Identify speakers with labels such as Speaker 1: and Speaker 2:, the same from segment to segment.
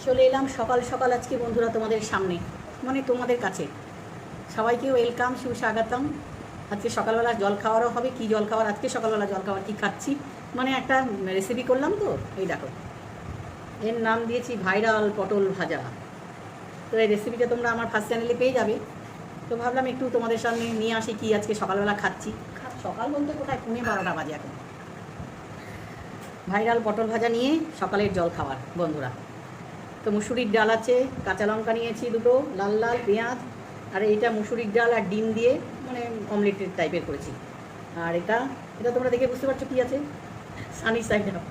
Speaker 1: চলে এলাম সকাল সকাল আজকে বন্ধুরা তোমাদের সামনে, মানে তোমাদের কাছে। সবাইকে ওয়েলকাম, সুস্বাগতম। আজকে সকালবেলা জল খাওয়ারও হবে। কি জল খাওয়ার আজকে সকালবেলা জল খাওয়ার কী খাচ্ছি, মানে একটা রেসিপি করলাম তো, এই দেখো। এর নাম দিয়েছি ভাইরাল পটল ভাজা। তো এই রেসিপিটা তোমরা আমার ফার্স্ট চ্যানেলে পেয়ে যাবে। তো ভাবলাম একটু তোমাদের সামনে নিয়ে আসি কি আজকে সকালবেলা খাচ্ছি। সকাল বলতে কোথায় 11:30 বাজে এখন। ভাইরাল পটল ভাজা নিয়ে সকালের জল খাওয়ার বন্ধুরা। তো মুসুরির ডাল আছে, কাঁচা লঙ্কা নিয়েছি দুটো, লাল লাল পেঁয়াজ, আর এইটা মুসুরির ডাল আর ডিম দিয়ে মানে অমলেটের টাইপের করেছি। আর এটা এটা তোমরা দেখে বুঝতে পারছো কী আছে, সানি সাইড আপ।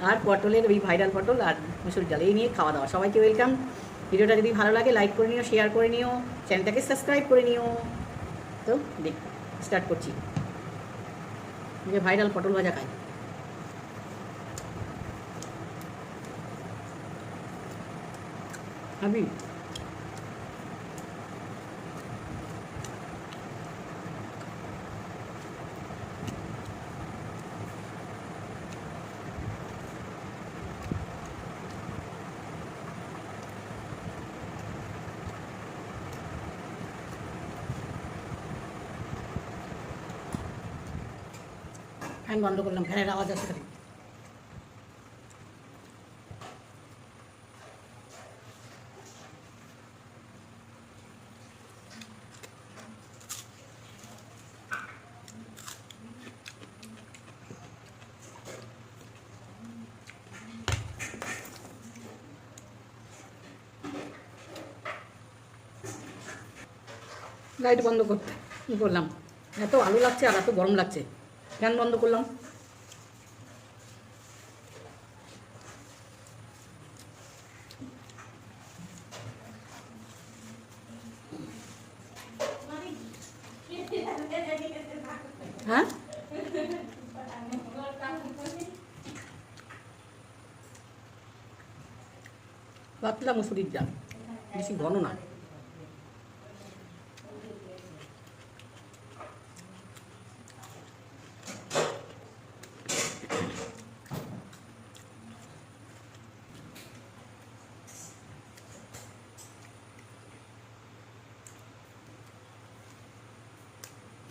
Speaker 1: আর পটলের ওই ভাইরাল পটল আর মুসুরির ডাল এই নিয়ে খাওয়া দাওয়া। সবাইকে ওয়েলকাম। ভিডিওটা যদি ভালো লাগে লাইক করে নিও, শেয়ার করে নিও, চ্যানেলটাকে সাবস্ক্রাইব করে নিও। তো দেখ স্টার্ট করছি। যে ভাইরাল পটল ভাজা খাই। আমি ফ্যান বন্ধ করলাম, ফ্যানের আওয়াজ আসতে থাকে। লাইট বন্ধ করতে কী করলাম, এত আলো লাগছে আর এত গরম লাগছে, ফ্যান বন্ধ করলাম। হ্যাঁ, পাতলা মুসুরির ডাল, বেশি ঘন না।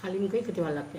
Speaker 1: খালি মুখেই খেতে ভালো লাগছে।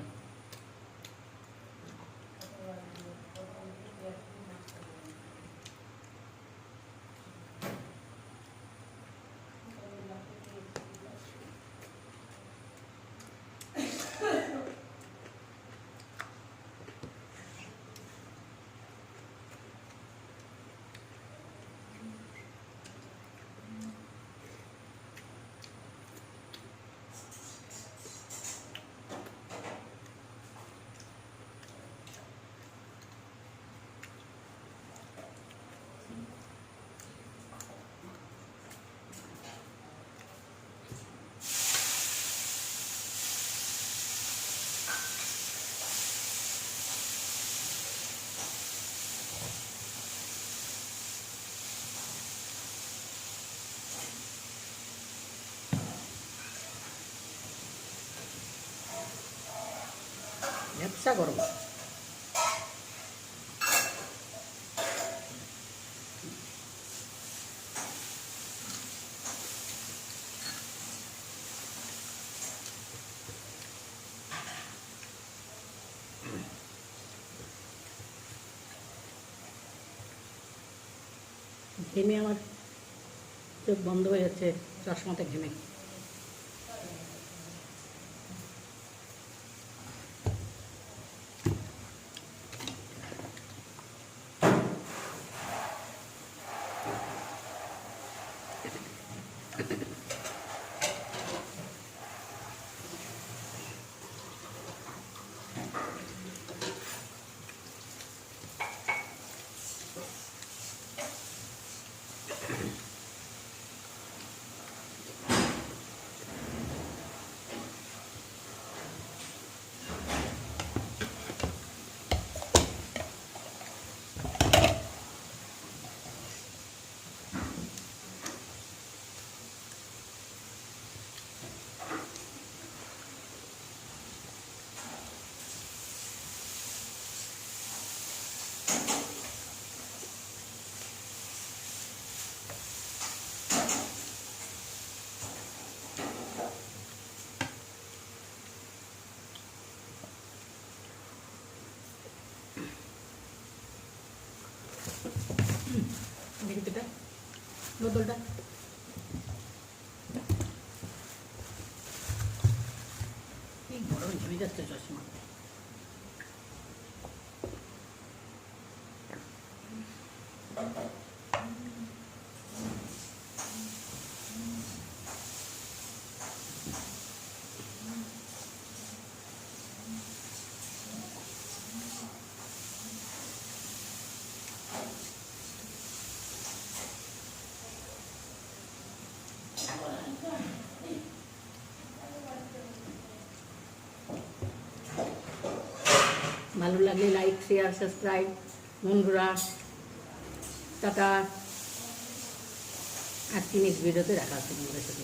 Speaker 1: ব্যবসা গরম। ঘেমে আমার চোখ বন্ধ হয়ে যাচ্ছে, চশমাতে ঘেমে। বোতলটা কি গরম ঝেমে যাচ্ছে চশমা। ভালো লাগলে লাইক শেয়ার সাবস্ক্রাইব বন্ধুরা। টাটা। আজকে নেক্সট ভিডিওতে দেখা হচ্ছে বন্ধুদের সাথে।